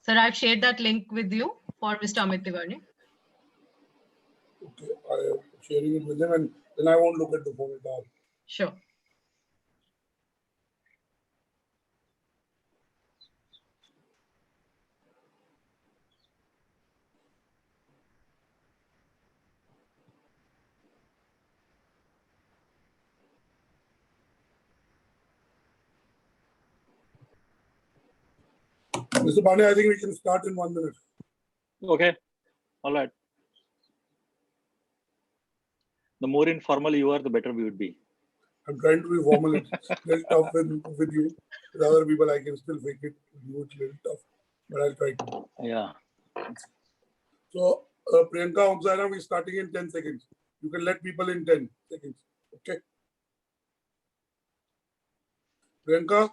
Sir, I've shared that link with you for Mr. Amit Tiwari. Okay, I am sharing it with him, and then I won't look at the phone at all. Sure. Mr. Pandey, I think we can start in 1 minute. Okay, all right. The more informal you are, the better we would be. I'm trying to be formal. It's a little tough with you. With other people, I can still fake it. With you, it's a little tough, but I'll try to. Yeah. So, Priyanka Omsara, we're starting in 10 seconds. You can let people in 10 seconds. Okay. Priyanka,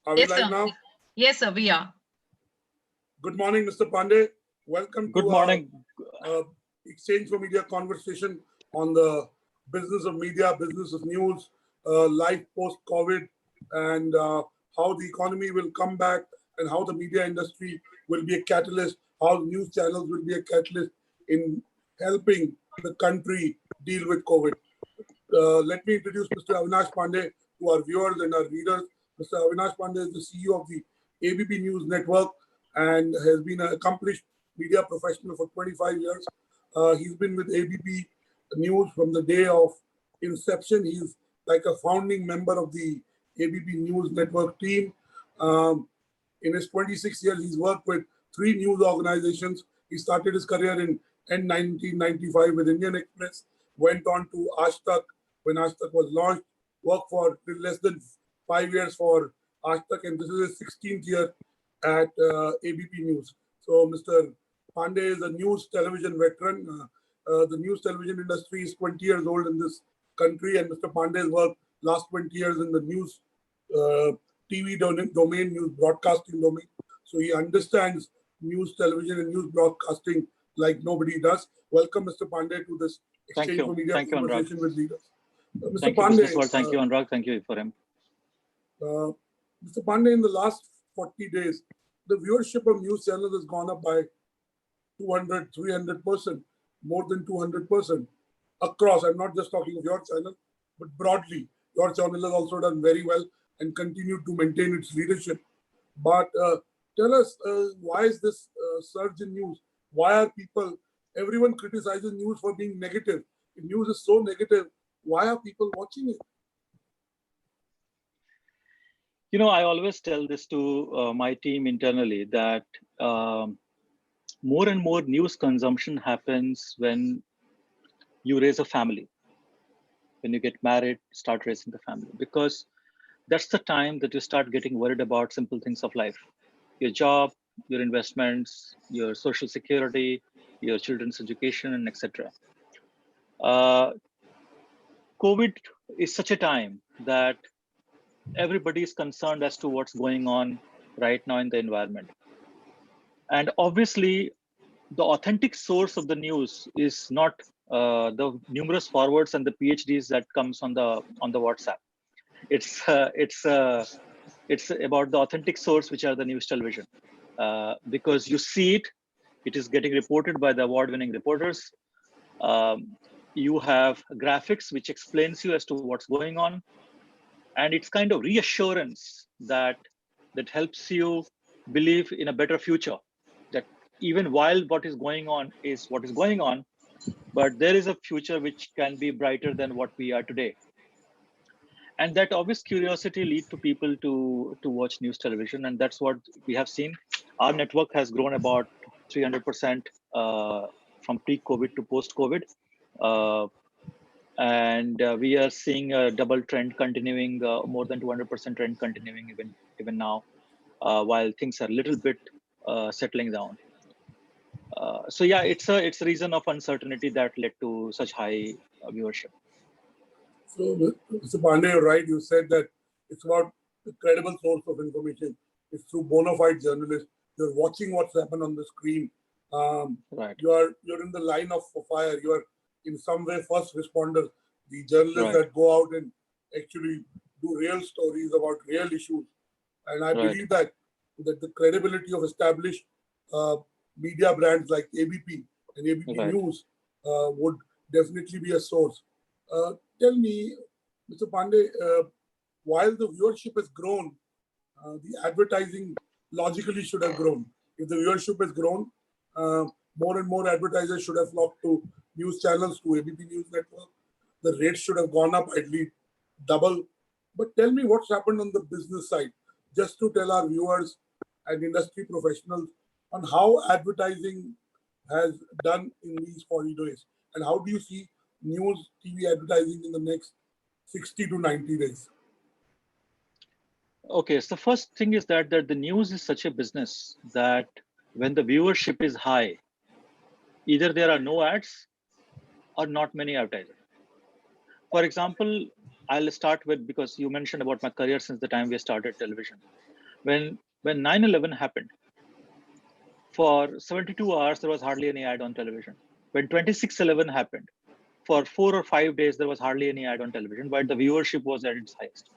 are we Yes, live sir. now? Yes, sir, we are. Good morning, Mr. Pandey. Welcome Good to morning. Exchange for Media conversation on the business of media, business of news, life post-COVID, and how the economy will come back and how the media industry will be a catalyst, how news channels will be a catalyst in helping the country deal with COVID. Let me introduce Mr. Avinash Pandey to our viewers and our readers. Mr. Avinash Pandey is the CEO of the ABP News Network and has been an accomplished media professional for 25 years. He's been with ABP News from the day of inception. He's like a founding member of the ABP News Network team. In his 26 years, he's worked with 3 news organizations. He started his career in 1995 with Indian Express, went on to Aaj Tak when Aaj Tak was launched, worked for less than 5 years for Aaj Tak, and this is his 16th year at ABP News. So Mr. Pandey is a news television veteran. The news television industry is 20 years old in this country, and Mr. Pandey's worked last 20 years in the news TV domain, news broadcasting domain. So he understands news television and news broadcasting like nobody does. Welcome, Mr. Pandey, to this Exchange for Media conversation with leaders. Mr. Thank Pandey, you, Businessworld. Thank you, Anurag. Thank you for him. Mr. Pandey, in the last 40 days, the viewership of news channels has gone up by 200, 300%, more than 200% across. I'm not just talking of your channel, but broadly. Your channel has also done very well and continued to maintain its leadership. But tell us, why is this surge in news? Why are people, everyone criticizes news for being negative. If news is so negative, why are people watching it? You know, I always tell this to my team internally that more and more news consumption happens when you raise a family, when you get married, start raising the family, because that's the time that you start getting worried about simple things of life, your job, your investments, your social security, your children's education, and etc. COVID is such a time that everybody is concerned as to what's going on right now in the environment. And obviously, the authentic source of the news is not the numerous forwards and the PhDs that comes on the WhatsApp. It's about the authentic source, which are the news television, because you see it is getting reported by the award-winning reporters. You have graphics which explains you as to what's going on, and it's kind of reassurance that helps you believe in a better future, that even while what is going on is what is going on, but there is a future which can be brighter than what we are today. And that obvious curiosity lead to people to watch news television, and that's what we have seen. Our network has grown about 300% from pre-COVID to post-COVID. And we are seeing a double trend continuing, more than 200% trend continuing even now, while things are a little bit settling down. So yeah, it's a reason of uncertainty that led to such high viewership. So, Mr. Pandey, you're right. You said that it's about a credible source of information. It's through bona fide journalists. You're watching what's happened on the screen. Right. You're in the line of fire. You are in some way first responders. The journalists Right. that go out and actually do real stories about real issues. And I Right. believe that that the credibility of established media brands like ABP and ABP Right. News would definitely be a source. Tell me, Mr. Pandey, while the viewership has grown, the advertising logically should have grown. If the viewership has grown, more and more advertisers should have flocked to news channels, to ABP News Network. The rates should have gone up at least double. But tell me what's happened on the business side, just to tell our viewers and industry professionals on how advertising has done in these 40 days. And how do you see news TV advertising in the next 60 to 90 days? Okay, so the first thing is that the news is such a business that when the viewership is high, either there are no ads or not many advertisers. For example, I'll start with, because you mentioned about my career since the time we started television. When 9/11 happened, for 72 hours, there was hardly any ad on television. When 26/11 happened, for 4 or 5 days, there was hardly any ad on television, but the viewership was at its highest.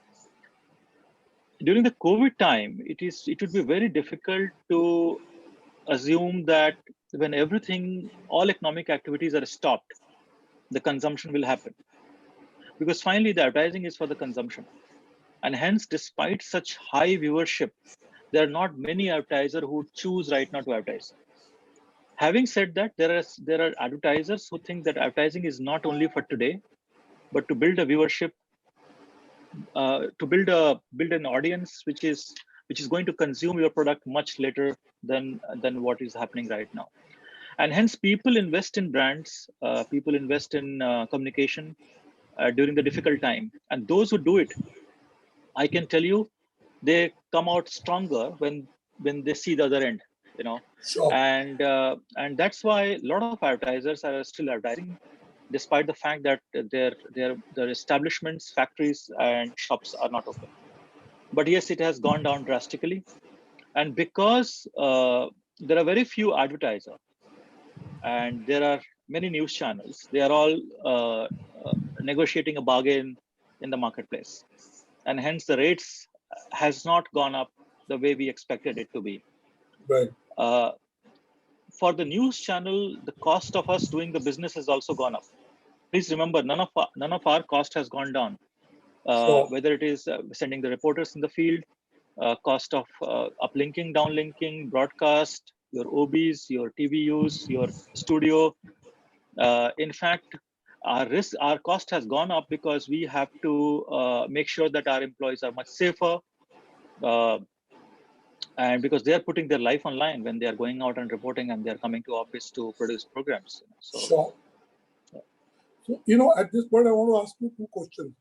During the COVID time, it would be very difficult to assume that when all economic activities are stopped, the consumption will happen. Because finally, the advertising is for the consumption. And hence, despite such high viewership, there are not many advertisers who choose right now to advertise. Having said that, there are advertisers who think that advertising is not only for today, but to build a viewership, to build an audience which is going to consume your product much later than what is happening right now. And hence, people invest in brands, people invest in communication during the difficult time. And those who do it, I can tell you, they come out stronger when they see the other end, you know. Sure. And that's why a lot of advertisers are still advertising, despite the fact that their establishments, factories, and shops are not open. But yes, it has gone down drastically, and because there are very few advertisers, and there are many news channels, they are all negotiating a bargain in the marketplace, and hence the rates has not gone up the way we expected it to be. Right. For the news channel, the cost of us doing the business has also gone up. Please remember, none of our cost has gone down. Sure. Whether it is sending the reporters in the field, cost of uplinking, downlinking, broadcast, your OBs, your TVUs, your studio. In fact, our cost has gone up because we have to make sure that our employees are much safer, and because they are putting their life online when they are going out and reporting, and they are coming to office to produce programs. So, sure. So, at this point, I want to ask you two questions.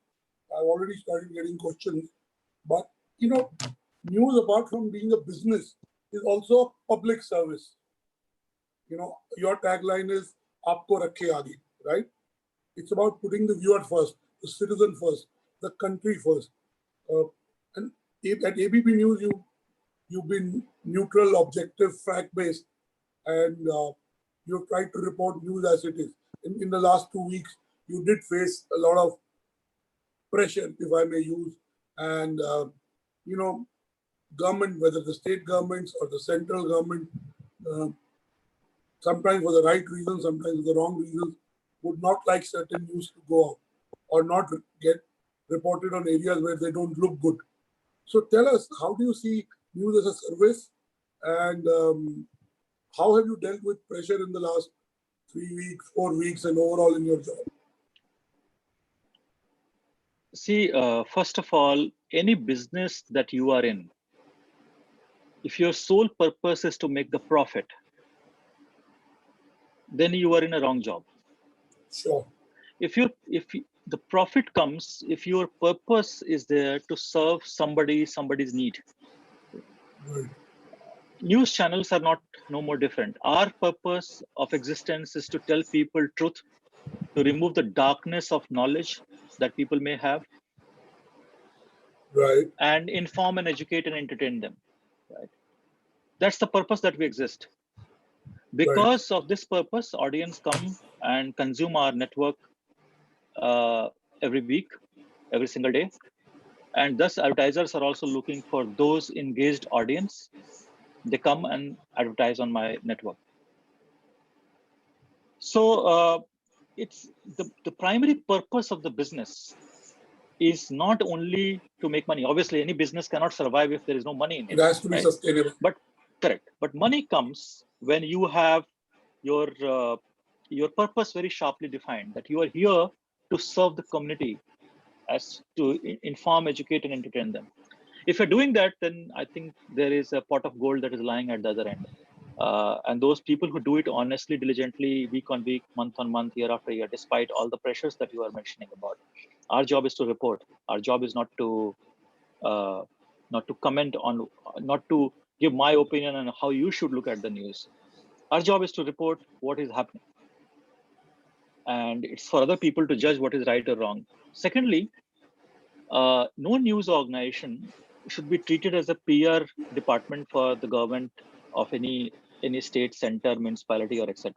I've already started getting questions, but news, apart from being a business, is also a public service. Your tagline is "Aapko rakhe aage," right? It's about putting the viewer first, the citizen first, the country first. And at ABP News, you've been neutral, objective, fact-based, and you've tried to report news as it is. In the last 2 weeks, you did face a lot of pressure, if I may use, and government, whether the state governments or the central government, sometimes for the right reasons, sometimes for the wrong reasons, would not like certain news to go out or not get reported on areas where they don't look good. So tell us, how do you see news as a service, and how have you dealt with pressure in the last 3 weeks, 4 weeks, and overall in your job? see, first of all, any business that you are in, if your sole purpose is to make the profit, then you are in a wrong job. Sure. If the profit comes, if your purpose is there to serve somebody's need, Right. news channels are no more different. Our purpose of existence is to tell people truth, to remove the darkness of knowledge that people may have, Right. and inform and educate and entertain them. Right? That's the purpose that we exist. Because of this purpose, audience come and consume our network every week, every single day. And thus advertisers are also looking for those engaged audience. They come and advertise on my network. So it's the primary purpose of the business is not only to make money. Obviously, any business cannot survive if there is no money in it. It has to be right? sustainable. But correct. But money comes when you have your purpose very sharply defined, that you are here to serve the community, as to inform, educate, and entertain them. If you're doing that, then I think there is a pot of gold that is lying at the other end. And those people who do it honestly, diligently, week on week, month on month, year after year, despite all the pressures that you are mentioning about. Our job is to report. Our job is not to comment on, not to give my opinion on how you should look at the news. Our job is to report what is happening. And it's for other people to judge what is right or wrong. Secondly, no news organization should be treated as a PR department for the government of any state, center, municipality, or etc.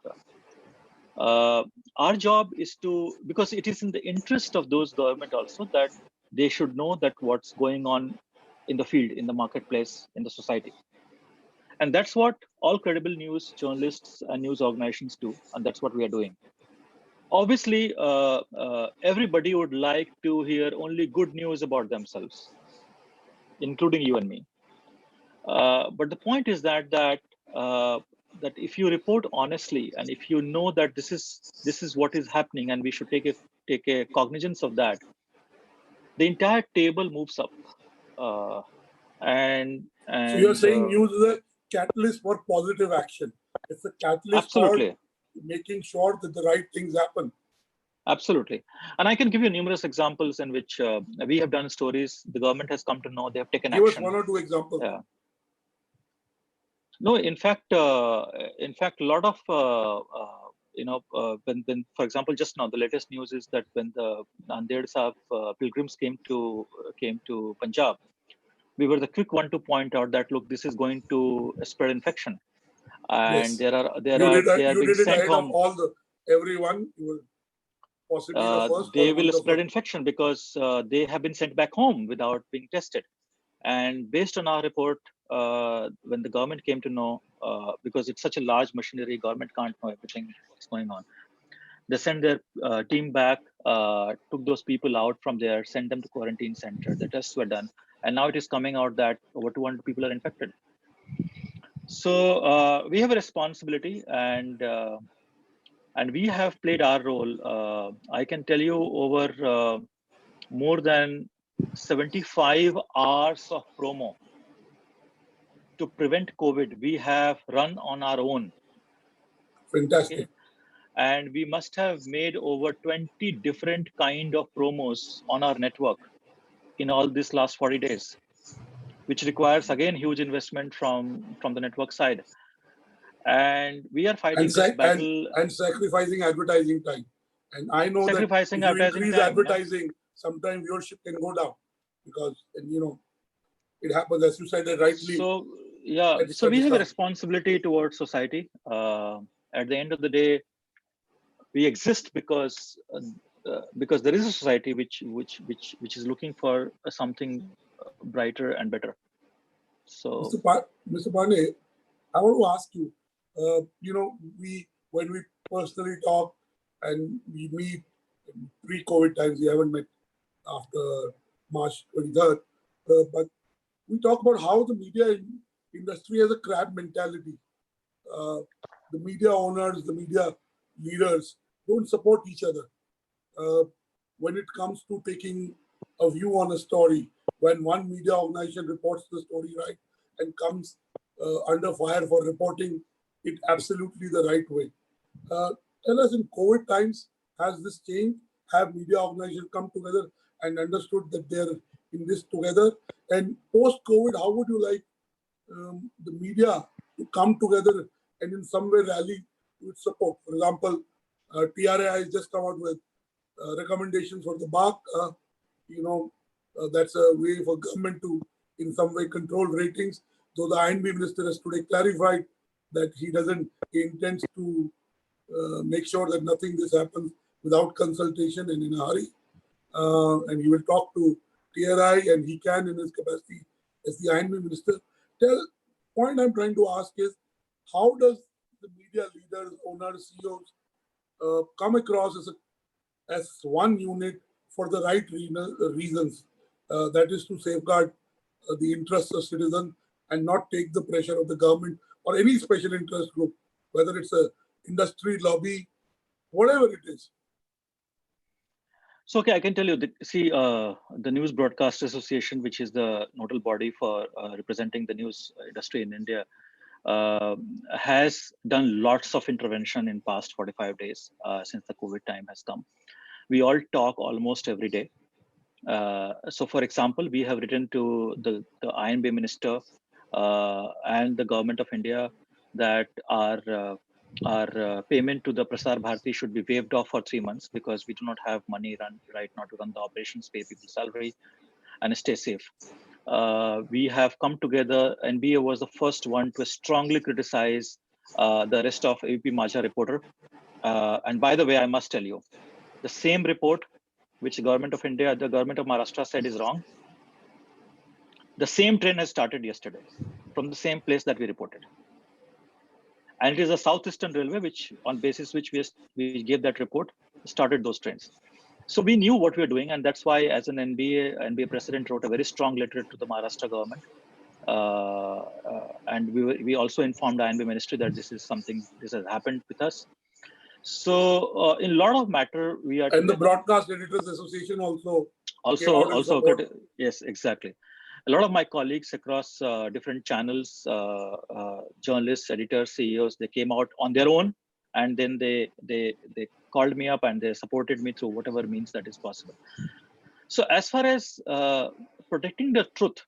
Our job is to, because it is in the interest of those government also, that they should know that what's going on in the field, in the marketplace, in the society. And that's what all credible news journalists and news organizations do. And that's what we are doing. Obviously, everybody would like to hear only good news about themselves, including you and me. But the point is that if you report honestly, and if you know that this is what is happening, and we should take a cognizance of that, the entire table moves up. And so you're saying news is a catalyst for positive action. It's a catalyst absolutely. for making sure that the right things happen. Absolutely. And I can give you numerous examples in which we have done stories. The government has come to know, they have taken Give action. us one or two examples. Yeah. No, in fact, a lot of, when, for example, just now, the latest news is that when the Nanded Sahib pilgrims came to Punjab, we were the quick one to point out that, look, this is going to spread infection. And yes. they are being sent home. Of everyone. You were possibly the first. They will spread infection because they have been sent back home without being tested. And based on our report, when the government came to know, because it's such a large machinery, government can't know everything that's going on. They sent their team back, took those people out from there, sent them to quarantine center. The tests were done. And now it is coming out that over 200 people are infected. So we have a responsibility, and we have played our role. I can tell you, over more than 75 hours of promo to prevent COVID, we have run on our own. Fantastic. Okay? And we must have made over 20 different kind of promos on our network in all this last 40 days, which requires, again, huge investment from the network side. And we are fighting this battle. And sacrificing advertising time. And I know that if you increase advertising, sometimes viewership can go down because, it happens, as you said, that rightly. So, yeah, so we have a responsibility towards society. At the end of the day, we exist because there is a society which is looking for something brighter and better. So, Mr. Pandey, I want to ask you, when we personally talk and we meet in pre-COVID times, we haven't met after March 23rd, but we talk about how the media industry has a crab mentality. The media owners, the media leaders don't support each other. When it comes to taking a view on a story, when one media organization reports the story right and comes under fire for reporting it absolutely the right way. Tell us, in COVID times, has this changed? Have media organizations come together and understood that they're in this together? And post-COVID, how would you like the media to come together and in some way rally with support? For example, TRAI has just come out with recommendations for the BARC. That's a way for government to in some way control ratings. Though the INB minister has today clarified that he intends to make sure that nothing this happens without consultation and in a hurry. And he will talk to TRI, and he can in his capacity as the INB minister. Point I'm trying to ask is, how does the media leaders, owners, CEOs come across as one unit for the right reasons? That is to safeguard the interests of citizens and not take the pressure of the government or any special interest group, whether it's a industry lobby, whatever it is. So, okay, I can tell you, the News Broadcast Association, which is the nodal body for representing the news industry in India, has done lots of intervention in past 45 days since the COVID time has come. We all talk almost every day. So, for example, we have written to the INB minister and the government of India that our payment to the Prasar Bharati should be waived off for 3 months because we do not have money right now to run the operations, pay people salary, and stay safe. We have come together. NBA was the first one to strongly criticize the arrest of AVP Majha reporter. And by the way, I must tell you, the same report which the government of India, the government of Maharashtra said is wrong, the same train has started yesterday from the same place that we reported. And it is a Southeastern Railway, which on basis which we gave that report, started those trains. So we knew what we were doing, and that's why, as an NBA president wrote a very strong letter to the Maharashtra government, and we also informed the INB ministry that this has happened with us. So in a lot of matter, we are. And the Broadcast Editors Association also. Yes, exactly. A lot of my colleagues across different channels, journalists, editors, CEOs, they came out on their own, and then they called me up and they supported me through whatever means that is possible. So as far as protecting the truth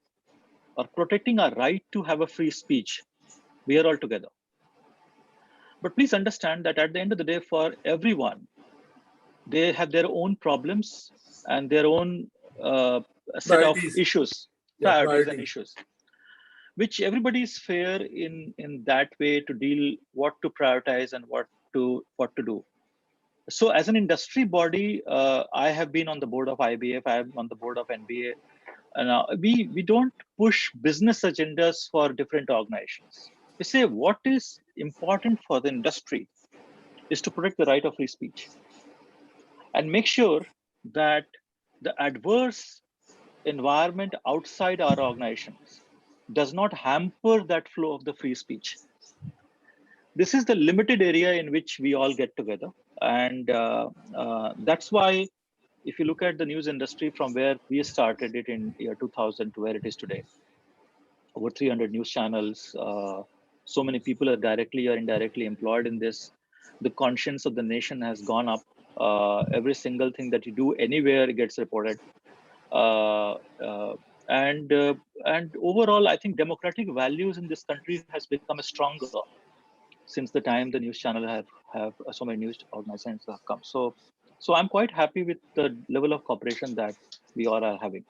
or protecting our right to have a free speech, we are all together. But please understand that at the end of the day, for everyone, they have their own problems and their own set of issues, priorities and issues, which everybody is fair in that way to deal what to prioritize and what to do. So as an industry body, I have been on the board of IBF, I am on the board of NBA. And we don't push business agendas for different organizations. We say what is important for the industry is to protect the right of free speech and make sure that the adverse environment outside our organizations does not hamper that flow of the free speech. This is the limited area in which we all get together. And that's why, if you look at the news industry from where we started it in year 2000 to where it is today, over 300 news channels, so many people are directly or indirectly employed in this. The conscience of the nation has gone up. Every single thing that you do anywhere gets reported. And overall, I think democratic values in this country has become stronger since the time the news channel have so many news organizations have come. So I'm quite happy with the level of cooperation that we all are having.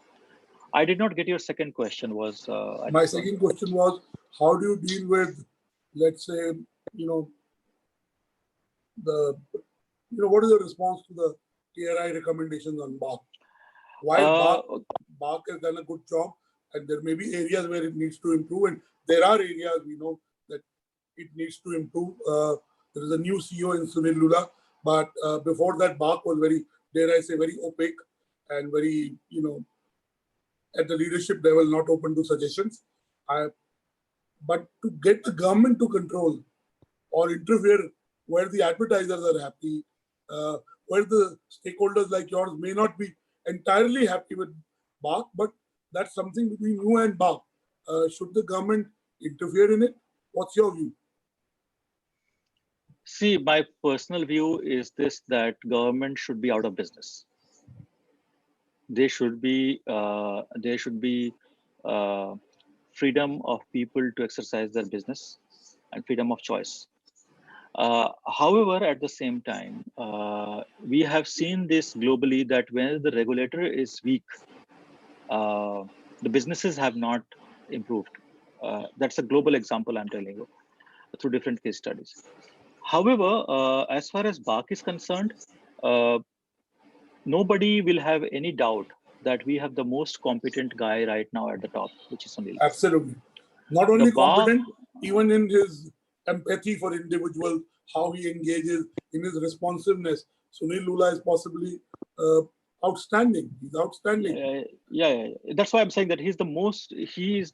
I did not get your second question. My second question was, how do you deal with, let's say, what is the response to the TRI recommendations on BARC? While BARC has done a good job, and there may be areas where it needs to improve, and there are areas we know that it needs to improve. There is a new CEO in Sunil Lula, but before that, BARC was very, dare I say, very opaque and very, at the leadership level, not open to suggestions. But to get the government to control or interfere where the advertisers are happy, where the stakeholders like yours may not be entirely happy with BARC, but that's something between you and BARC. Should the government interfere in it? What's your view? See, my personal view is this, that government should be out of business. There should be freedom of people to exercise their business and freedom of choice. However, at the same time, we have seen this globally, that when the regulator is weak, the businesses have not improved. That's a global example I'm telling you through different case studies. However, as far as BARC is concerned, nobody will have any doubt that we have the most competent guy right now at the top, which is Sunil. Absolutely. Not The only bar, competent, even in his empathy for individuals, how he engages in his responsiveness. Sunil Lula is possibly outstanding. He's outstanding. yeah. That's why I'm saying that he's the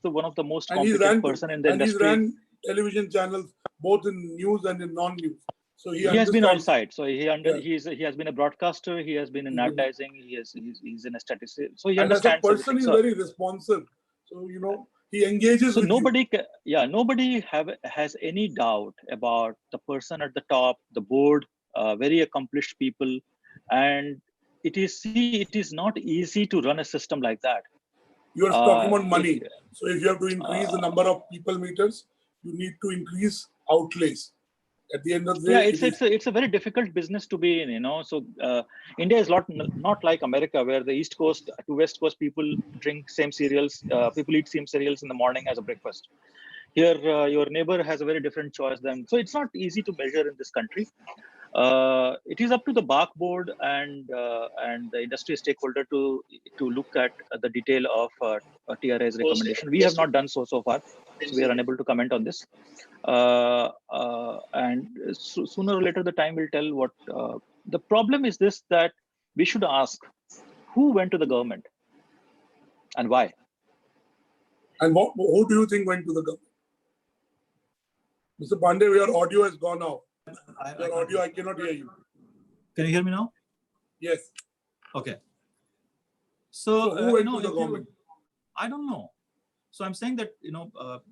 one of the most And competent person in the he's industry. ran television channels both in news and in non-news. So he has been all understands. sides. So he has been a broadcaster. He has been in advertising. He's in a statistic. So he And as a understands person, everything. he's So, very responsive. So he engages so with nobody, you. nobody has any doubt about the person at the top, the board, very accomplished people, and it is not easy to run a system like that. You are talking about money. It, So if you have to increase the number of people meters, you need to increase outlays. At the end of the day, it's a very difficult business to be in, So India is not like America, where the East Coast to West Coast people drink same cereals, people eat same cereals in the morning as a breakfast. Here, your neighbor has a very different choice than. So it's not easy to measure in this country. It is up to the BARC board and the industry stakeholder to look at the detail of TRA's recommendation. We have not done so far, so we are unable to comment on this. And sooner or later, the time will tell what the problem is. This, that we should ask who went to the government and why. And who do you think went to the government? Mr. Pandey, your audio has gone out. Your audio, I cannot hear you. Can you hear me now? Yes. Okay. So who went to the government? I don't know. So I'm saying that,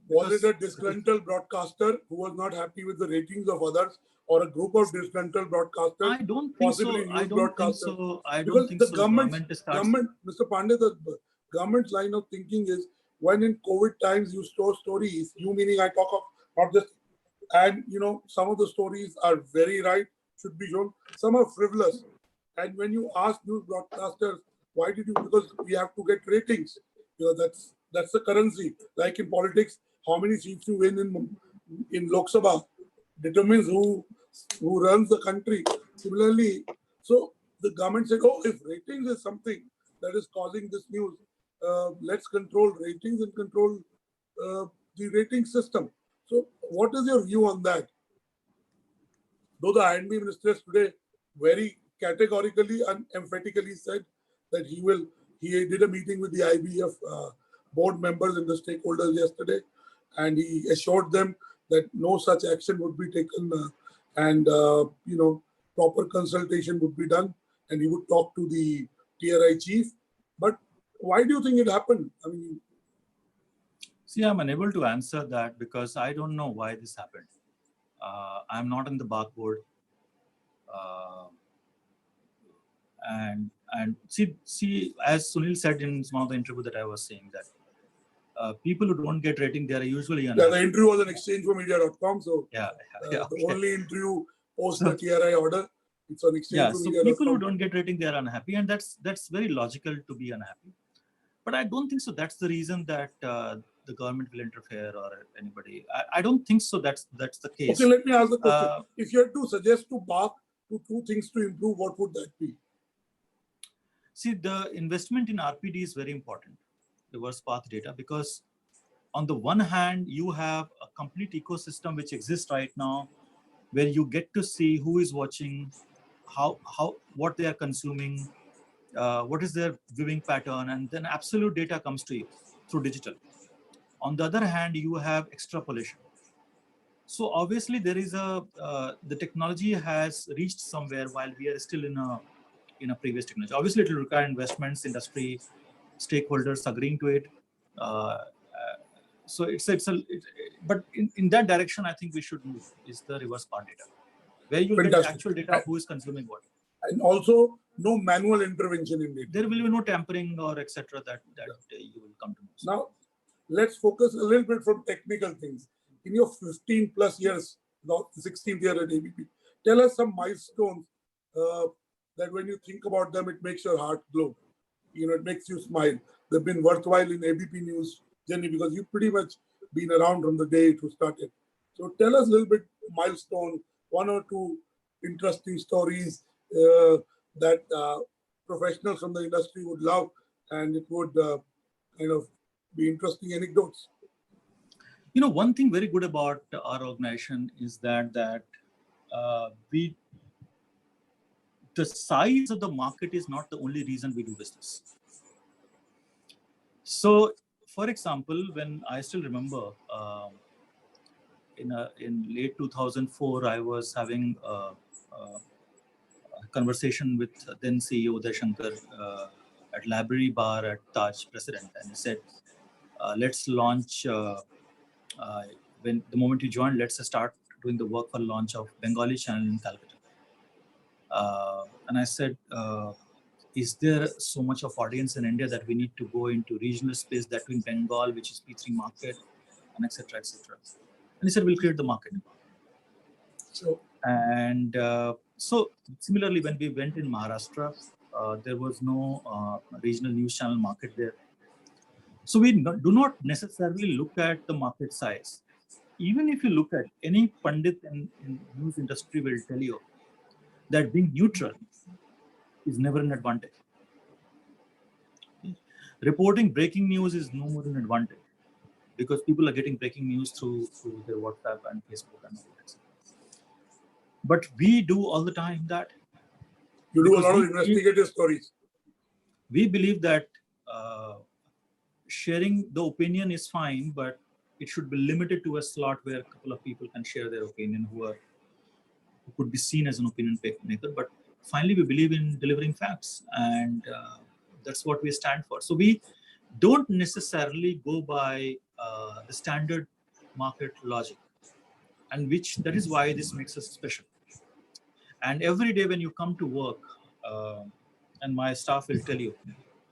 was it a disgruntled broadcaster who was not happy with the ratings of others, or a group of disgruntled broadcasters? I don't think possibly so. News I don't think broadcasters? so. I Because don't think the so. government, starts... Mr. Pandey, the government's line of thinking is, when in COVID times you store stories, you meaning I talk of not just, and some of the stories are very right, should be shown. Some are frivolous. And when you ask news broadcasters, why did you? Because we have to get ratings. That's the currency. Like in politics, how many seats you win in Lok Sabha determines who runs the country. Similarly, so the government said, oh, if ratings is something that is causing this news, let's control ratings and control the rating system. So what is your view on that? Though the I&B minister today very categorically and emphatically said that he did a meeting with the IBF board members and the stakeholders yesterday, and he assured them that no such action would be taken and proper consultation would be done, and he would talk to the TRI chief. But why do you think it happened? I mean, see, I'm unable to answer that because I don't know why this happened. I'm not in the BARC board. And see, as Sunil said in one of the interview that I was saying, that people who don't get rating, they are usually unhappy. Yeah, the interview was on exchangeformedia.com. So okay. The only interview post the TRI order, it's on exchangeformedia.com. So people who don't get rating, they are unhappy, and that's very logical to be unhappy. But I don't think so. That's the reason that the government will interfere or anybody. I don't think so. That's the case. Okay, let me ask the question. If you had to suggest to BARC two things to improve, what would that be? See, the investment in RPD is very important, reverse path data, because on the one hand, you have a complete ecosystem which exists right now, where you get to see who is watching, what they are consuming, what is their viewing pattern, and then absolute data comes to you through digital. On the other hand, you have extrapolation. So obviously there is the technology has reached somewhere while we are still in a previous technology. Obviously it will require investments, industry, stakeholders agreeing to it. So but in that direction, I think we should move, is the reverse path data, where you get actual data of who is consuming what. And also no manual intervention in it. There will be no tampering or etc. that you will come to know. Now, let's focus a little bit from technical things. In your 15 plus years, now 16th year at ABP, tell us some milestones that when you think about them, it makes your heart glow. It makes you smile. They've been worthwhile in ABP News journey because you've pretty much been around from the day it was started. So tell us a little bit milestone, one or two interesting stories that professionals from the industry would love and it would kind of be interesting anecdotes. You know, one thing very good about our organization is that the size of the market is not the only reason we do business. So, for example, when I still remember in late 2004, I was having a conversation with then CEO Uday Shankar at Library Bar at Taj President, and he said, "Let's launch." When the moment you join, let's start doing the work for launch of Bengali channel in Calcutta. And I said, is there so much of audience in India that we need to go into regional space, that in Bengal, which is P3 market, and etc., etc. And he said, we'll create the market. So, and so similarly, when we went in Maharashtra, there was no regional news channel market there. So we do not necessarily look at the market size. Even if you look at any Pandit in news industry will tell you that being neutral is never an advantage. Reporting breaking news is no more an advantage because people are getting breaking news through their WhatsApp and Facebook and all that. But we do all the time that. You do a lot of investigative stories. We believe that sharing the opinion is fine, but it should be limited to a slot where a couple of people can share their opinion who could be seen as an opinion maker. But finally, we believe in delivering facts, and that's what we stand for. So we don't necessarily go by the standard market logic, and that is why this makes us special. And every day when you come to work, and my staff will tell you,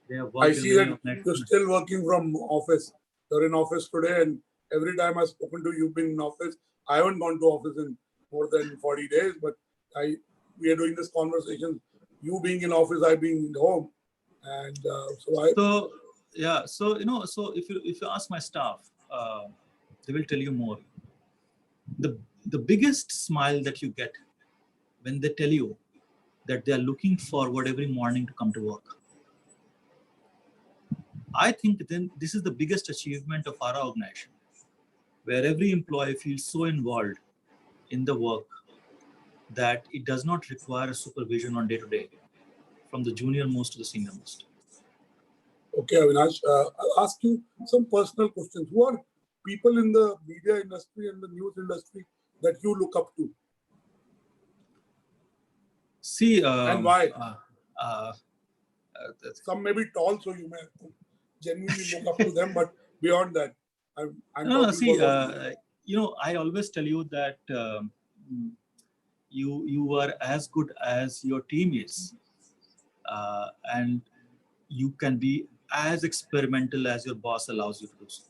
they have worked. I see that you're still working from office. You're in office today, and every time I've spoken to you, you've been in office. I haven't gone to office in more than 40 days, but we are doing this conversation. You being in office, I being at home, and so if you ask my staff, they will tell you more. The biggest smile that you get when they tell you that they are looking forward every morning to come to work. I think then this is the biggest achievement of our organization, where every employee feels so involved in the work that it does not require supervision on day-to-day, from the junior most to the senior most. Okay, Avinash, I'll ask you some personal questions. Who are people in the media industry and the news industry that you look up to? See, and why? Some may be tall, so you may genuinely look up to them, but beyond that, I always tell you that you are as good as your team is, and you can be as experimental as your boss allows you to do so.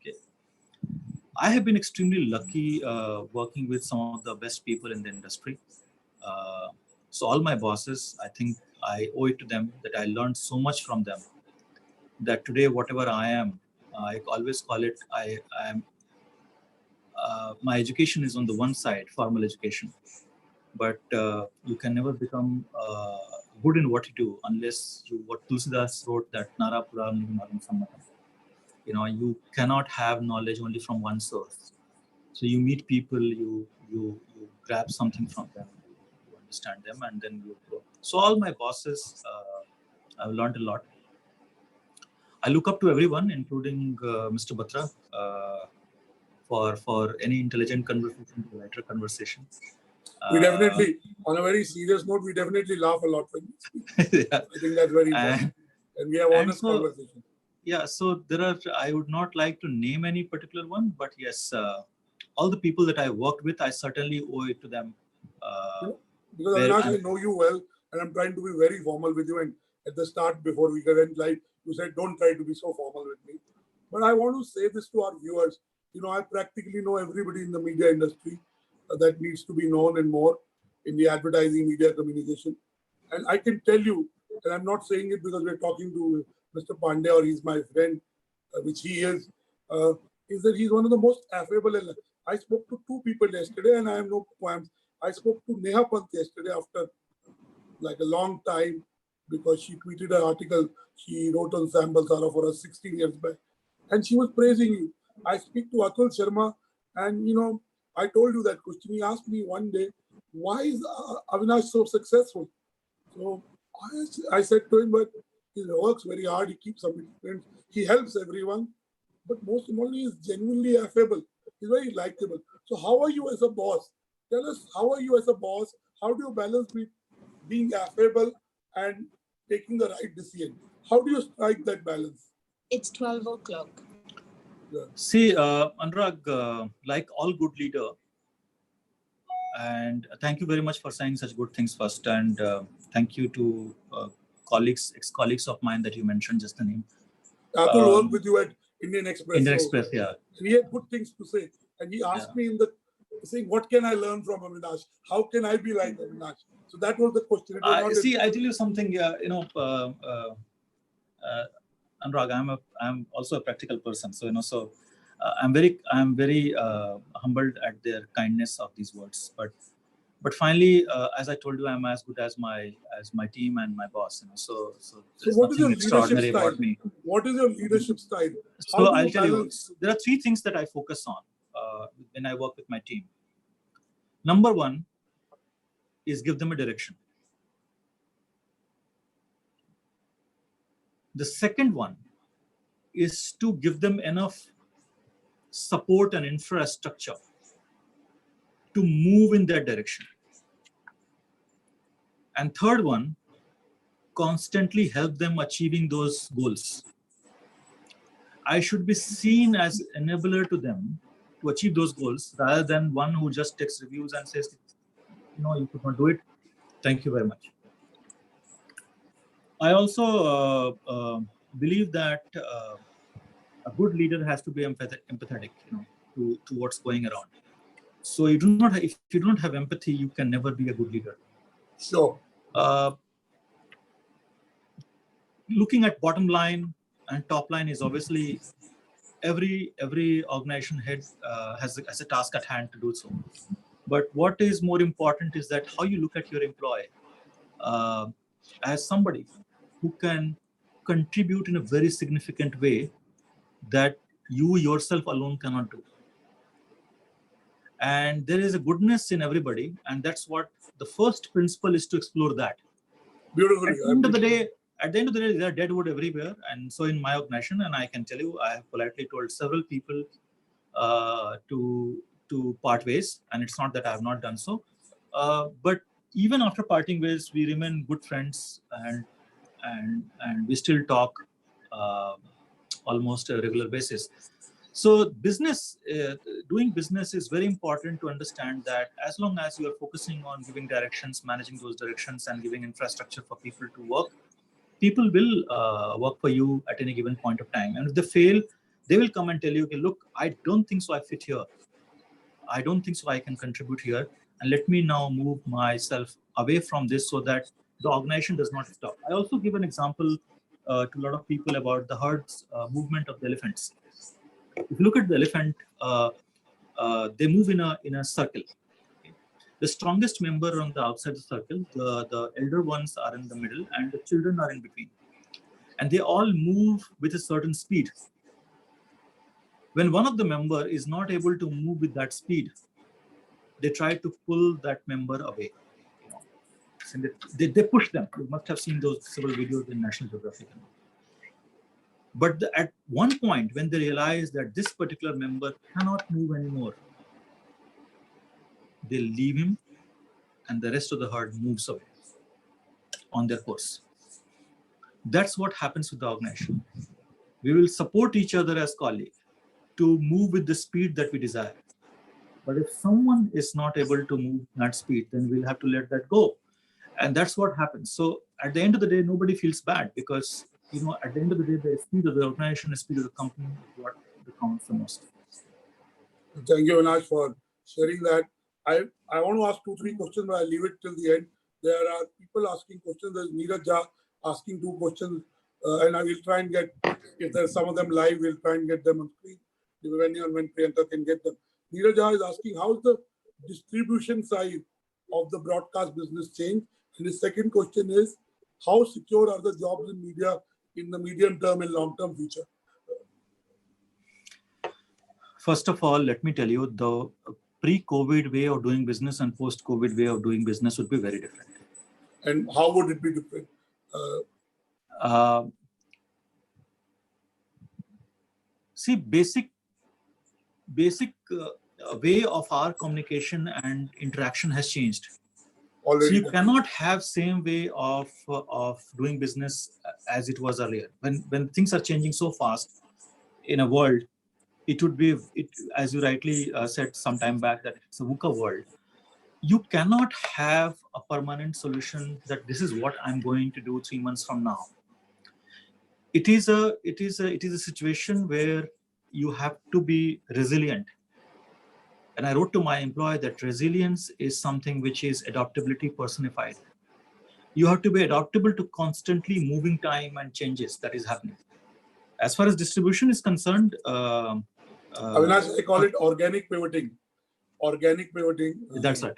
Okay, I have been extremely lucky working with some of the best people in the industry. So all my bosses, I think I owe it to them that I learned so much from them, that today, whatever I am, I always call it, I am, my education is on the one side, formal education, but you can never become good in what you do unless what Tulsidas wrote, that Nara Pura Nirmalam Sammatam. You cannot have knowledge only from one source. So you meet people, you grab something from them, you understand them, and then you grow. So all my bosses, I've learned a lot. I look up to everyone, including Mr. Batra, for any intelligent conversation, lighter conversation. We definitely, on a very serious note, we definitely laugh a lot when we speak. Yeah. I think that's very important. And we have honest conversation. Yeah, so I would not like to name any particular one, but yes, all the people that I worked with, I certainly owe it to them. Because Avinash, I know you well, and I'm trying to be very formal with you. And at the start, before we went live, you said, don't try to be so formal with me. But I want to say this to our viewers. I practically know everybody in the media industry that needs to be known and more in the advertising, media, communication. And I can tell you, and I'm not saying it because we're talking to Mr. Pandey or he's my friend, which he is that he's one of the most affable. I spoke to two people yesterday, and I have no qualms. I spoke to Neha Pant yesterday after like a long time because she tweeted an article. She wrote on Sam Balsara for us 16 years back. And she was praising you. I speak to Atul Sharma, and I told you that question. He asked me one day, why is Avinash so successful? So I said to him, but he works very hard, he keeps commitments, he helps everyone, but most importantly, he's genuinely affable. He's very likable. So how are you as a boss? Tell us, how are you as a boss? How do you balance being affable and taking the right decision? How do you strike that balance? It's 12 o'clock. Yeah. See, Anurag, like all good leader, and thank you very much for saying such good things first, and thank you to ex-colleagues of mine that you mentioned just the name. Atul worked with you at Indian Express. Indian Express, yeah. And he had good things to say. And he asked me saying, what can I learn from Avinash? How can I be like Avinash? So that was the question. It was not I tell you something, Anurag, I'm also a practical person. So, I'm very humbled at their kindness of these words. But finally, as I told you, I'm as good as my team and my boss. So there's what is your nothing leadership extraordinary style? about me. What is your leadership style? So I'll tell you, there are three things that I focus on when I work with my team. Number one is give them a direction. The second one is to give them enough support and infrastructure to move in that direction. And third one, constantly help them achieving those goals. I should be seen as enabler to them to achieve those goals rather than one who just takes reviews and says, you could not do it. Thank you very much. I also believe that a good leader has to be empathetic, to what's going around. So if you don't have empathy, you can never be a good leader. Sure. Looking at bottom line and top line is obviously every organization head has a task at hand to do so. But what is more important is that how you look at your employee as somebody who can contribute in a very significant way that you yourself alone cannot do. And there is a goodness in everybody, and that's what the first principle is, to explore that. Beautifully. At the end of the day, there are dead wood everywhere, and so in my organization, and I can tell you, I have politely told several people to part ways, and it's not that I have not done so. But even after parting ways, we remain good friends, and we still talk almost a regular basis. So doing business is very important to understand that as long as you are focusing on giving directions, managing those directions, and giving infrastructure for people to work, people will work for you at any given point of time. And if they fail, they will come and tell you, okay, look, I don't think so I fit here. I don't think so I can contribute here. And let me now move myself away from this so that the organization does not stop. I also give an example to a lot of people about the herds movement of the elephants. If you look at the elephant, they move in a circle. Okay. The strongest member on the outside the circle, the elder ones are in the middle, and the children are in between. And they all move with a certain speed. When one of the member is not able to move with that speed, they try to pull that member away. And they push them. You must have seen those several videos in National Geographic. But at one point, when they realize that this particular member cannot move anymore, they leave him, and the rest of the herd moves away on their course. That's what happens with the organization. We will support each other as colleagues to move with the speed that we desire. But if someone is not able to move that speed, then we'll have to let that go. And that's what happens. So at the end of the day, nobody feels bad, because at the end of the day, the speed of the organization, the speed of the company is what counts the most. Thank you, Avinash, for sharing that. I want to ask 2-3 questions, but I'll leave it till the end. There are people asking questions. There's Neeraj Jha asking 2 questions, and I will try and get, if there's some of them live, we'll try and get them on screen, depending on when Priyanka can get them. Neeraj Jha is asking, how's the distribution side of the broadcast business changed? And the second question is, how secure are the jobs in media in the medium term and long term future? First of all, let me tell you, the pre-COVID way of doing business and post-COVID way of doing business would be very different. And how would it be different? See, basic way of our communication and interaction has changed. So Already you cannot have same way of doing business as it was earlier. When things are changing so fast in a world, it would be, as you rightly said some time back, that it's a VUCA world. You cannot have a permanent solution that this is what I'm going to do 3 months from now. It is a situation where you have to be resilient. And I wrote to my employee that resilience is something which is adaptability personified. You have to be adaptable to constantly moving time and changes that is happening. As far as distribution is concerned, Avinash, I call it organic pivoting. Organic pivoting. That's right.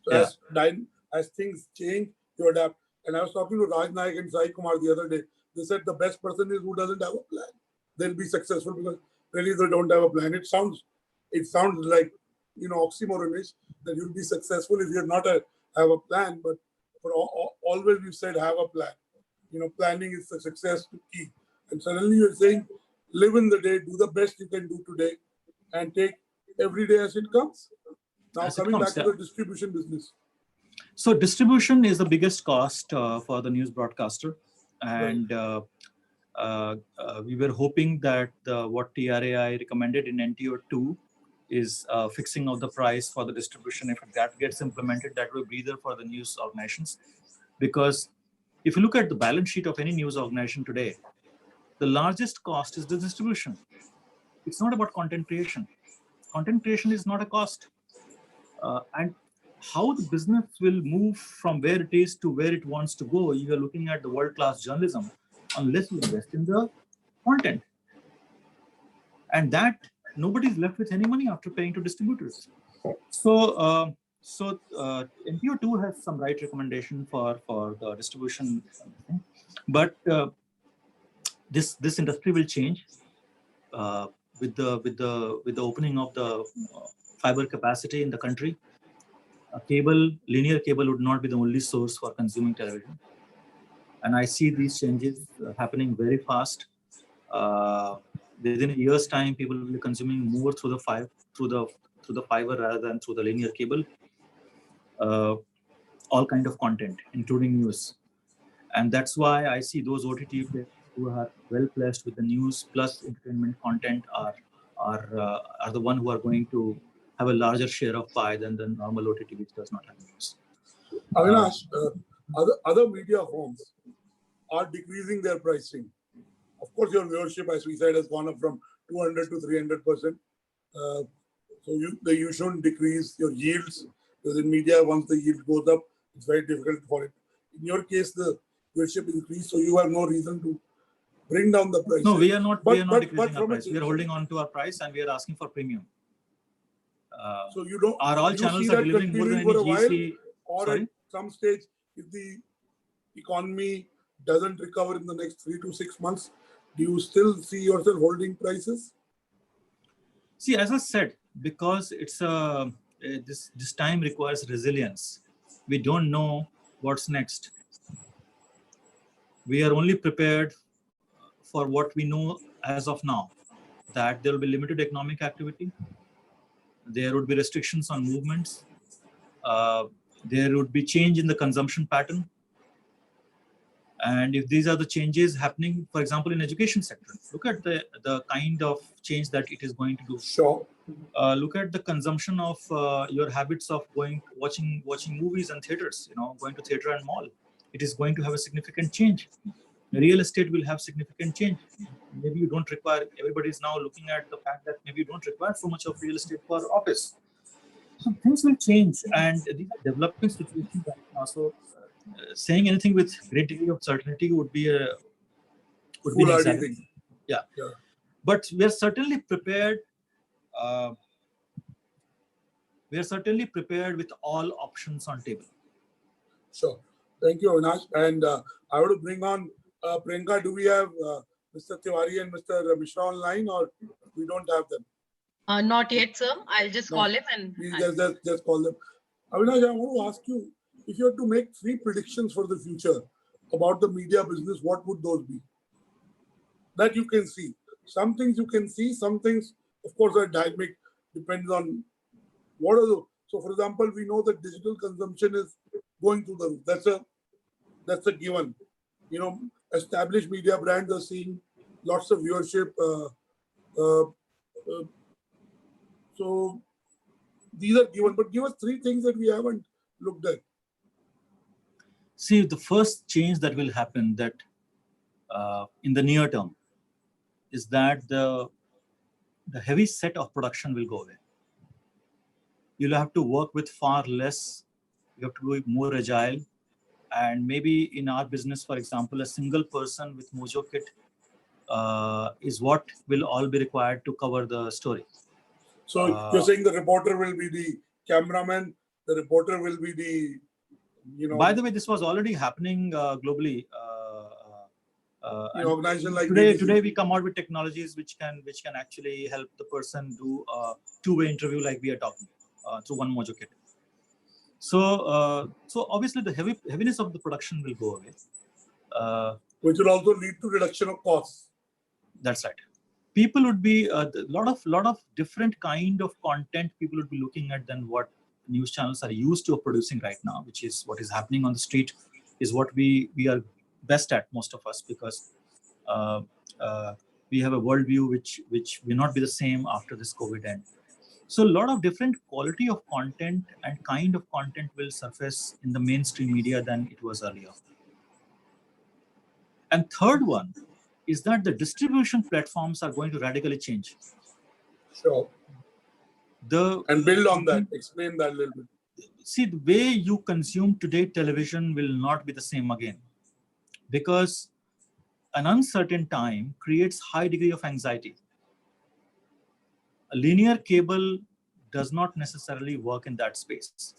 So Yeah. as things change, you adapt. And I was talking to Raj Naik and Sai Kumar the other day. They said the best person is who doesn't have a plan. They'll be successful because really they don't have a plan. It sounds like, oxymoronish that you'll be successful if you're not have a plan. But for always we've said have a plan. Planning is the success key. And suddenly you're saying live in the day, do the best you can do today, and take every day as it comes. Now coming back to the distribution business. So distribution is the biggest cost for the news broadcaster, and we were hoping that what TRAI recommended in NTO2 is fixing of the price for the distribution. If that gets implemented, that will be breather for the news organizations, because if you look at the balance sheet of any news organization today, the largest cost is the distribution. It's not about content creation. Content creation is not a cost. And how the business will move from where it is to where it wants to go, you are looking at the world-class journalism, unless you invest in the content. And that nobody's left with any money after paying to distributors. So NPO2 has some right recommendation for the distribution, but this industry will change with the opening of the fiber capacity in the country. Linear cable would not be the only source for consuming television, and I see these changes happening very fast. Within a year's time, people will be consuming more through the fiber rather than through the linear cable. All kind of content, including news, and that's why I see those OTT players who are well placed with the news plus entertainment content are the one who are going to have a larger share of pie than the normal OTT, which does not have news. Avinash, other media forms are decreasing their pricing. Of course, your viewership, as we said, has gone up from 200 to 300%. So you shouldn't decrease your yields, because in media, once the yield goes up, it's very difficult for it. In your case, the viewership increased, so you have no reason to bring down the price. No, we are not decreasing our price. We are holding on to our price and we are asking for premium. So you don't. Are all channels are delivering more than any GC? Or Sorry? at some stage, if the economy doesn't recover in the next 3 to 6 months, do you still see yourself holding prices? See, as I said, because it's this time requires resilience. We don't know what's next. We are only prepared for what we know as of now, that there will be limited economic activity. There would be restrictions on movements. There would be change in the consumption pattern. And if these are the changes happening, for example, in education sector, look at the kind of change that it is going to do. Sure. Look at the consumption of your habits of watching movies and theaters, going to theater and mall. It is going to have a significant change. Real estate will have significant change. Maybe you don't require, everybody is now looking at the fact that maybe you don't require so much of real estate for office. So things will change, and these are developing situations right now. So saying anything with great degree of certainty would be an exaggeration. Yeah. But we are certainly prepared. We are certainly prepared with all options on table. Sure. Thank you, Avinash. And I want to bring on Priyanka, do we have Mr. Tiwari and Mr. Mishra online, or we don't have them? Not yet, sir. I'll just No. call him and Please I'll- just call them. Avinash, I want to ask you, if you had to make 3 predictions for the future about the media business, what would those be? That you can see. Some things you can see, some things, of course, are dynamic, depends on what are the. So, for example, we know that digital consumption is going through the roof. That's a given. You know, established media brands are seeing lots of viewership. Uh, so these are given, but give us 3 things that we haven't looked at. See, the first change that will happen that in the near term is that the heavy set of production will go away. You'll have to work with far less. You have to be more agile. And maybe in our business, for example, a single person with Mojo Kit is what will all be required to cover the story. So you're saying the reporter will be the cameraman, the reporter will be the, you know. By the way, this was already happening globally. In organization like today we come out with technologies which can actually help the person do a two-way interview like we are talking through one Mojo Kit. So obviously the heaviness of the production will go away. Which will also lead to reduction of costs. That's right. People would be a lot of different kind of content people would be looking at than what news channels are used to producing right now, which is what is happening on the street, is what we are best at, most of us, because we have a worldview which will not be the same after this COVID end. So a lot of different quality of content and kind of content will surface in the mainstream media than it was earlier. And third one is that the distribution platforms are going to radically change. Sure. And build on that, explain that a little bit. See, the way you consume today television will not be the same again, because an uncertain time creates high degree of anxiety. A linear cable does not necessarily work in that space.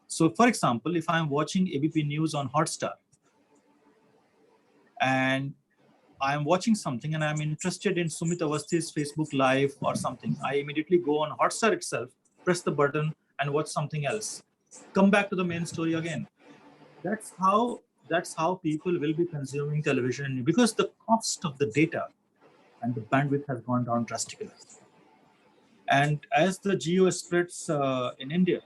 So for example, if I'm watching ABP News on Hotstar and I'm watching something and I'm interested in Sumit Awasthi's Facebook Live or something, I immediately go on Hotstar itself, press the button and watch something else. Come back to the main story again. That's how people will be consuming television, because the cost of the data and the bandwidth has gone down drastically. And as the geo spreads in India,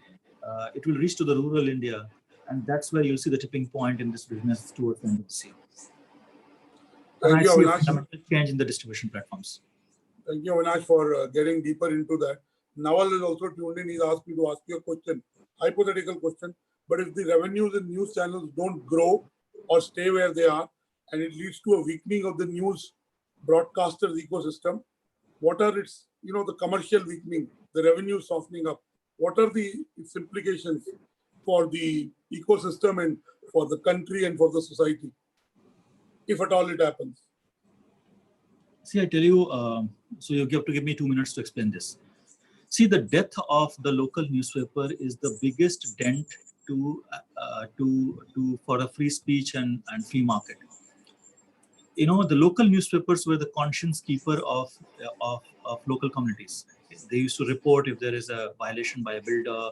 it will reach to the rural India, and that's where you'll see the tipping point in this business towards the end of the year. Thank you, I see a Avinash. fundamental change in the distribution platforms. Thank you, Avinash, for getting deeper into that. Nawal is also tuned in. He's asked me to ask you a question, hypothetical question. But if the revenues in news channels don't grow or stay where they are, and it leads to a weakening of the news broadcasters ecosystem, what are its, the commercial weakening, the revenue softening up? What are its implications for the ecosystem and for the country and for the society, if at all it happens? See, I tell you, so you have to give me 2 minutes to explain this. See, the death of the local newspaper is the biggest dent for a free speech and free market. The local newspapers were the conscience keeper of local communities. They used to report if there is a violation by a builder,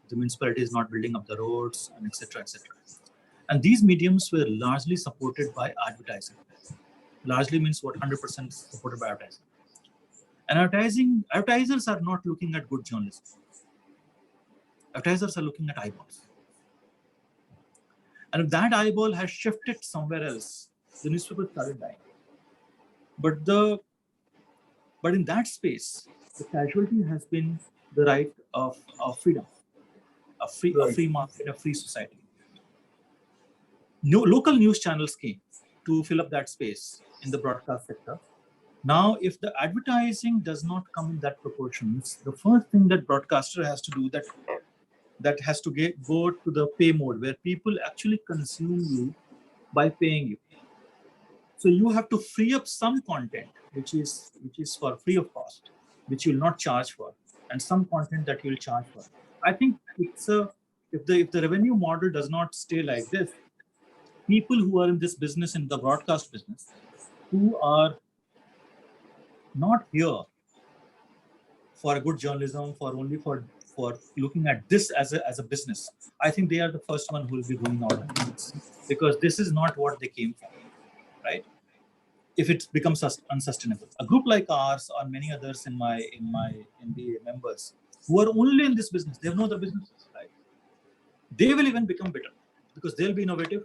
the municipality is not building up the roads, and etc., etc. And these mediums were largely supported by advertising. Largely means what? 100% supported by advertising. And advertisers are not looking at good journalism. Advertisers are looking at eyeballs. And if that eyeball has shifted somewhere else, the newspaper started dying. But in that space, the casualty has been the right of freedom, a free market, a free society. Local news channels came to fill up that space in the broadcast sector. Now, if the advertising does not come in that proportions, the first thing that broadcaster has to do that has to go to the pay mode, where people actually consume you by paying you. So you have to free up some content which is for free of cost, which you will not charge for, and some content that you will charge for. I think if the revenue model does not stay like this, people who are in this business, in the broadcast business, who are not here for a good journalism, for looking at this as a business, I think they are the first one who will be going out of business, because this is not what they came for, right? If it becomes unsustainable, a group like ours or many others in the members who are only in this business, they have no other businesses, right? They will even become better because they'll be innovative.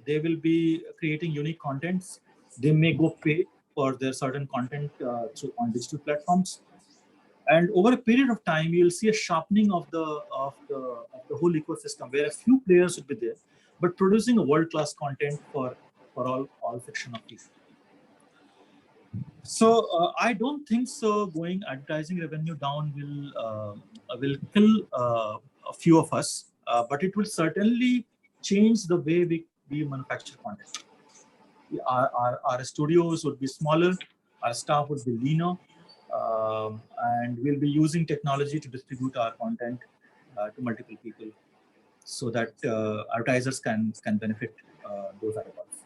They will be creating unique contents. They may go pay for their certain content on digital platforms. And over a period of time, you'll see a sharpening of the whole ecosystem, where a few players will be there, but producing a world-class content for all section of people. So I don't think so. Going advertising revenue down will kill a few of us, but it will certainly change the way we manufacture content. Our studios would be smaller, our staff would be leaner, and we'll be using technology to distribute our content to multiple people, so that advertisers can benefit those eyeballs.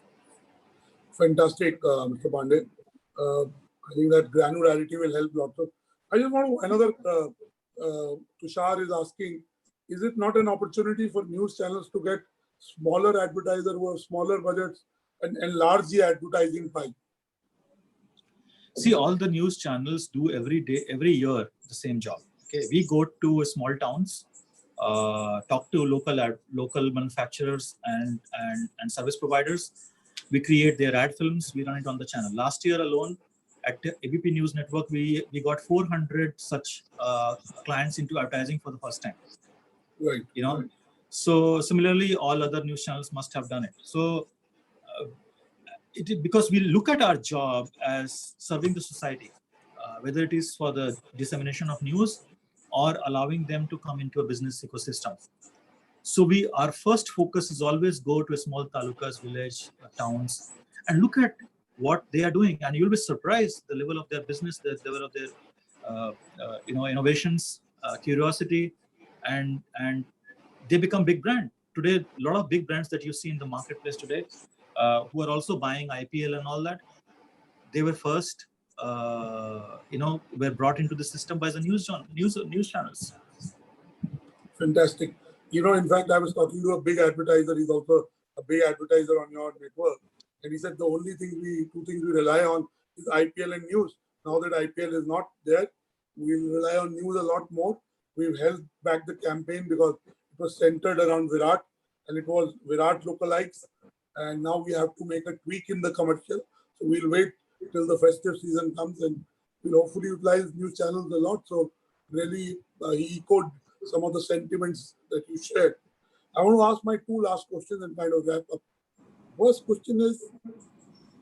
Fantastic, Mr. Pandey. I think that granularity will help lots of. I just want to, another, Tushar is asking, is it not an opportunity for news channels to get smaller advertisers who have smaller budgets and enlarge the advertising pie? See, all the news channels do every year, the same job. Okay, we go to small towns, talk to local manufacturers and service providers. We create their ad films. We run it on the channel. Last year alone, at ABP News Network, we got 400 such clients into advertising for the first time. Right. You know, right. So similarly, all other news channels must have done it. So because we look at our job as serving the society, whether it is for the dissemination of news or allowing them to come into a business ecosystem. So our first focus is always go to a small talukas, village, towns, and look at what they are doing, and you'll be surprised the level of their business, the level of their innovations, curiosity, and they become big brand. Today, a lot of big brands that you see in the marketplace today, who are also buying IPL and all that, they were first, were brought into the system by the news channels. Fantastic. In fact, I was talking to a big advertiser. He's also a big advertiser on your network. And he said the only two things we rely on is IPL and news. Now that IPL is not there, we rely on news a lot more. We've held back the campaign because it was centered around Virat, and it was Virat lookalikes. And now we have to make a tweak in the commercial. So we'll wait till the festive season comes, and we'll hopefully utilize news channels a lot. So really, he echoed some of the sentiments that you shared. I want to ask my two last questions and kind of wrap up. First question is,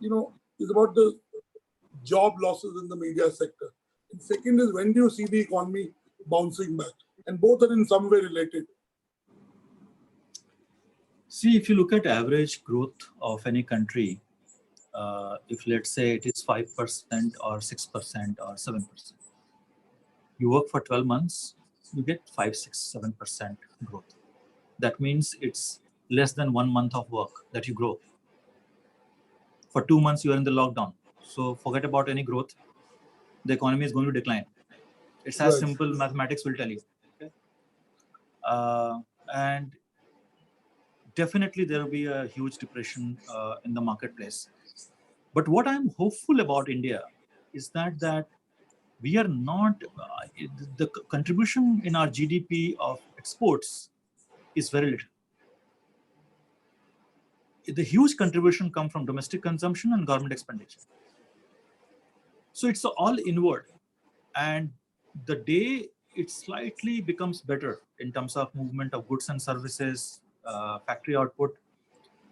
is about the job losses in the media sector. And second is, when do you see the economy bouncing back? And both are in some way related. See, if you look at average growth of any country, if let's say it is 5% or 6% or 7%, you work for 12 months, you get 5, 6, 7% growth. That means it's less than 1 month of work that you grow. For 2 months, you are in the lockdown. So forget about any growth. The economy is going to decline. It's as simple, mathematics will tell you. Okay? And definitely there will be a huge depression in the marketplace. But what I'm hopeful about India is that we are not, the contribution in our GDP of exports is very little. The huge contribution comes from domestic consumption and government expenditure. So it's all inward. And the day it slightly becomes better in terms of movement of goods and services, factory output,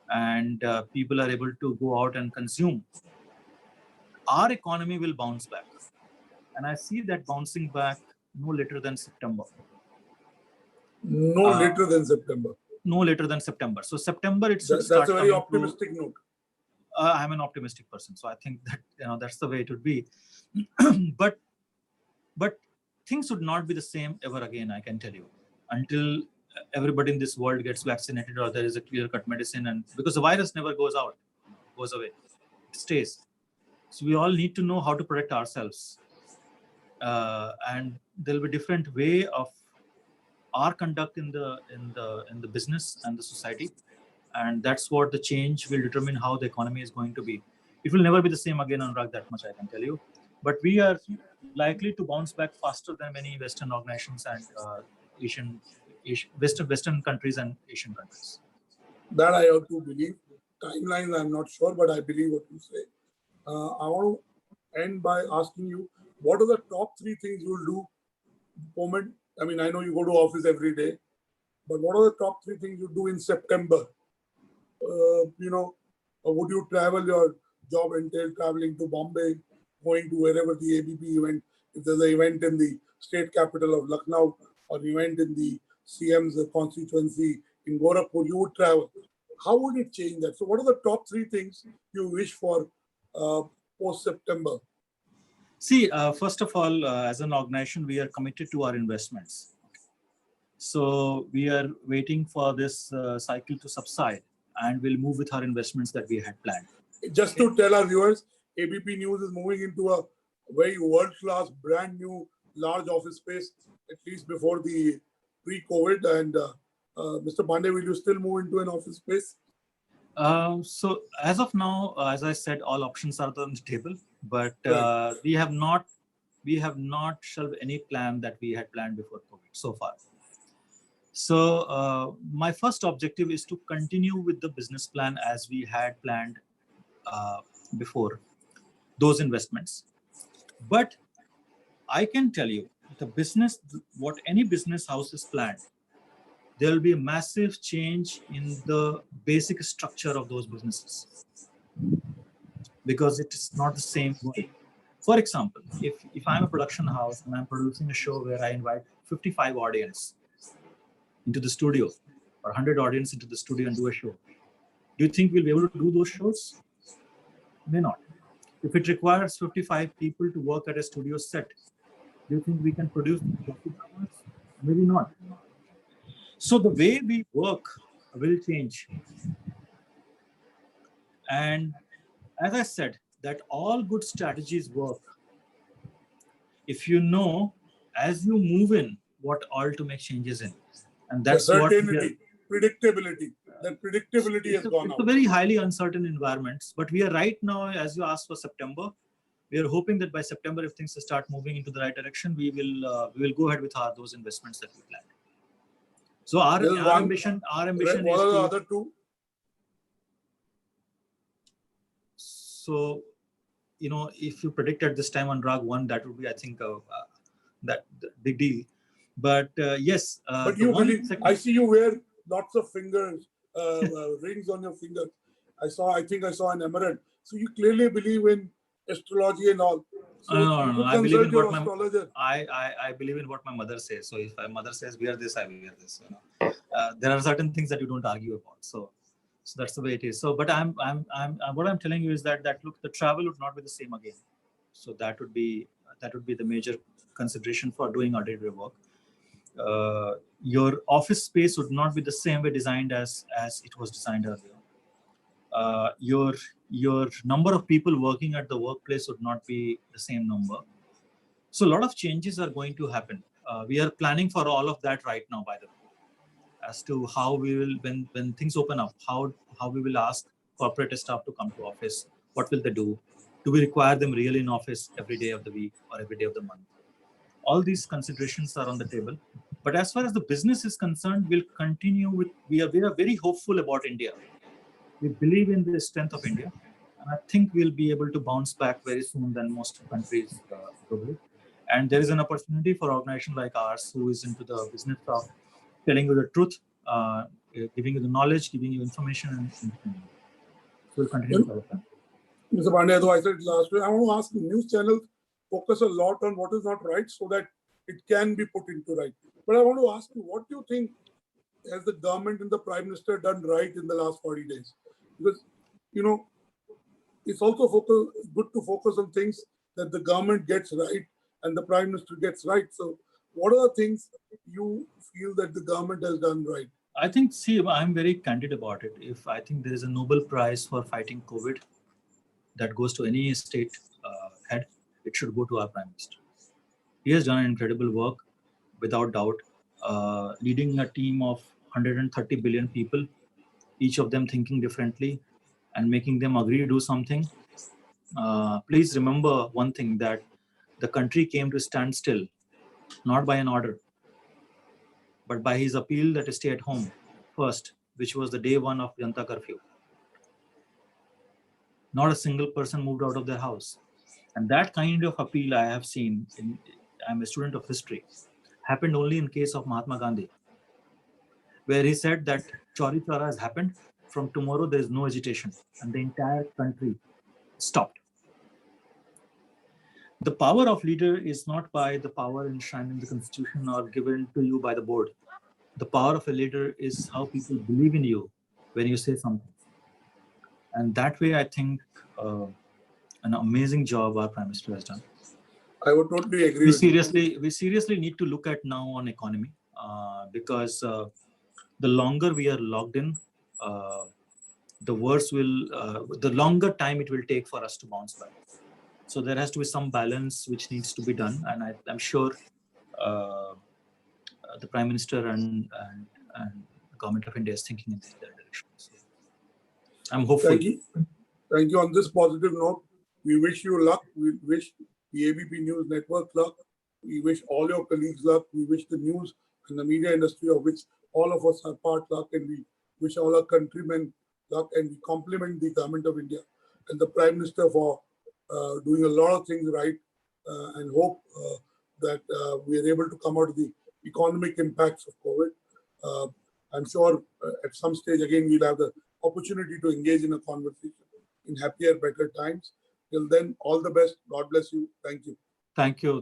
and people are able to go out and consume, our economy will bounce back. And I see that bouncing back no later than September. No later than September. No later than September. So September, it's that's a very optimistic note. I'm an optimistic person, so I think that that's the way it would be. But things would not be the same ever again, I can tell you, until everybody in this world gets vaccinated or there is a clear-cut medicine, and because the virus never goes away, it stays. So we all need to know how to protect ourselves, and there'll be different way of our conduct in the business and the society, and that's what the change will determine how the economy is going to be. It will never be the same again, Anurag, that much I can tell you. But we are likely to bounce back faster than many Western organizations and Western countries and Asian countries. That I have to believe. Timelines, I'm not sure, but I believe what you say. I want to end by asking you, what are the top 3 things you'll do the moment? I mean, I know you go to office every day, but what are the top 3 things you do in September? Would you travel? Your job entail traveling to Bombay, going to wherever the ABP event, if there's an event in the state capital of Lucknow or event in the CM's constituency in Gorakhpur, you would travel. How would it change that? So what are the top 3 things you wish for post-September? See, first of all, as an organization, we are committed to our investments. So we are waiting for this cycle to subside, and we'll move with our investments that we had planned. Just to tell our viewers, ABP News is moving into a very world-class, brand new, large office space, at least before the pre-COVID. And Mr. Pandey, will you still move into an office space? So as of now, as I said, all options are on the table, but Right. we have not shelved any plan that we had planned before COVID so far. So my first objective is to continue with the business plan as we had planned before those investments. But I can tell you, the business, what any business house is planned, there will be a massive change in the basic structure of those businesses, because it is not the same way. For example, if I'm a production house and I'm producing a show where I invite 55 audience into the studio or 100 audience into the studio and do a show, do you think we'll be able to do those shows? May not. If it requires 55 people to work at a studio set, do you think we can produce 50 hours? Maybe not. So the way we work will change. And as I said, that all good strategies work if you know, as you move in, what all to make changes in. And that's what predictability. That predictability has gone out. It's a very highly uncertain environment. But we are right now, as you asked for September, we are hoping that by September, if things start moving into the right direction, we will go ahead with those investments that we planned. So our ambition what is are the other 2? So, if you predict at this time on Anurag 1, that would be, I think, that big deal. But yes. But you believe, I see you wear lots of fingers, rings on your fingers. I think I saw an emerald. So you clearly believe in astrology and all. So no. I believe in what astrologer. I believe in what my mother says. So if my mother says wear this, I wear this. There are certain things that you don't argue about. So that's the way it is. So, but what I'm telling you is that look, the travel would not be the same again. So that would be the major consideration for doing our day-to-day work. Your office space would not be the same way designed as it was designed earlier. Your number of people working at the workplace would not be the same number. So a lot of changes are going to happen. We are planning for all of that right now, by the way, as to how we will, when things open up, how we will ask corporate staff to come to office. What will they do? Do we require them really in office every day of the week or every day of the month? All these considerations are on the table. But as far as the business is concerned, we'll continue with, we are very hopeful about India. We believe in the strength of India. And I think we'll be able to bounce back very soon than most countries globally. And there is an opportunity for an organization like ours who is into the business of telling you the truth, giving you the knowledge, giving you information. And so we'll continue to develop that. Mr. Pandey, though I said last week, I want to ask you, news channels focus a lot on what is not right so that it can be put into right. But I want to ask you, what do you think has the government and the Prime Minister done right in the last 40 days? Because, it's also good to focus on things that the government gets right and the Prime Minister gets right. So What are the things you feel that the government has done right? I think, see, I'm very candid about it. If I think there is a Nobel Prize for fighting COVID that goes to any state head, it should go to our Prime Minister. He has done an incredible work, without doubt, leading a team of 130 billion people, each of them thinking differently and making them agree to do something. Please remember one thing, that the country came to stand still, not by an order, but by his appeal that stay at home first, which was the day one of Janta curfew. Not a single person moved out of their house. And that kind of appeal I have seen, I'm a student of history, happened only in case of Mahatma Gandhi, where he said that Chauri Chaura has happened, from tomorrow there is no agitation, and the entire country stopped. The power of leader is not by the power enshrined in the constitution or given to you by the board. The power of a leader is how people believe in you when you say something. And that way, I think an amazing job our Prime Minister has done. I would totally agree We with you. seriously need to look at now on economy, because the longer we are locked in, the worse the longer time it will take for us to bounce back. So there has to be some balance which needs to be done, and I'm sure the Prime Minister and the Government of India is thinking in that direction. So I'm hopeful. Thank you. Thank you. On this positive note, we wish you luck. We wish the ABP News Network luck. We wish all your colleagues luck. We wish the news and the media industry, of which all of us are part, luck. And we wish all our countrymen luck. And we compliment the Government of India and the Prime Minister for doing a lot of things right, and hope that we are able to come out of the economic impacts of COVID. I'm sure at some stage, again, we'll have the opportunity to engage in a conversation in happier, better times. Till then, all the best. God bless you. Thank you.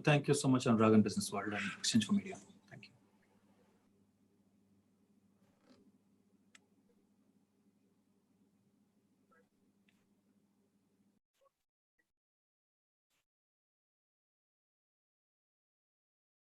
Thank you so much, Anurag and Businessworld and Exchange for Media.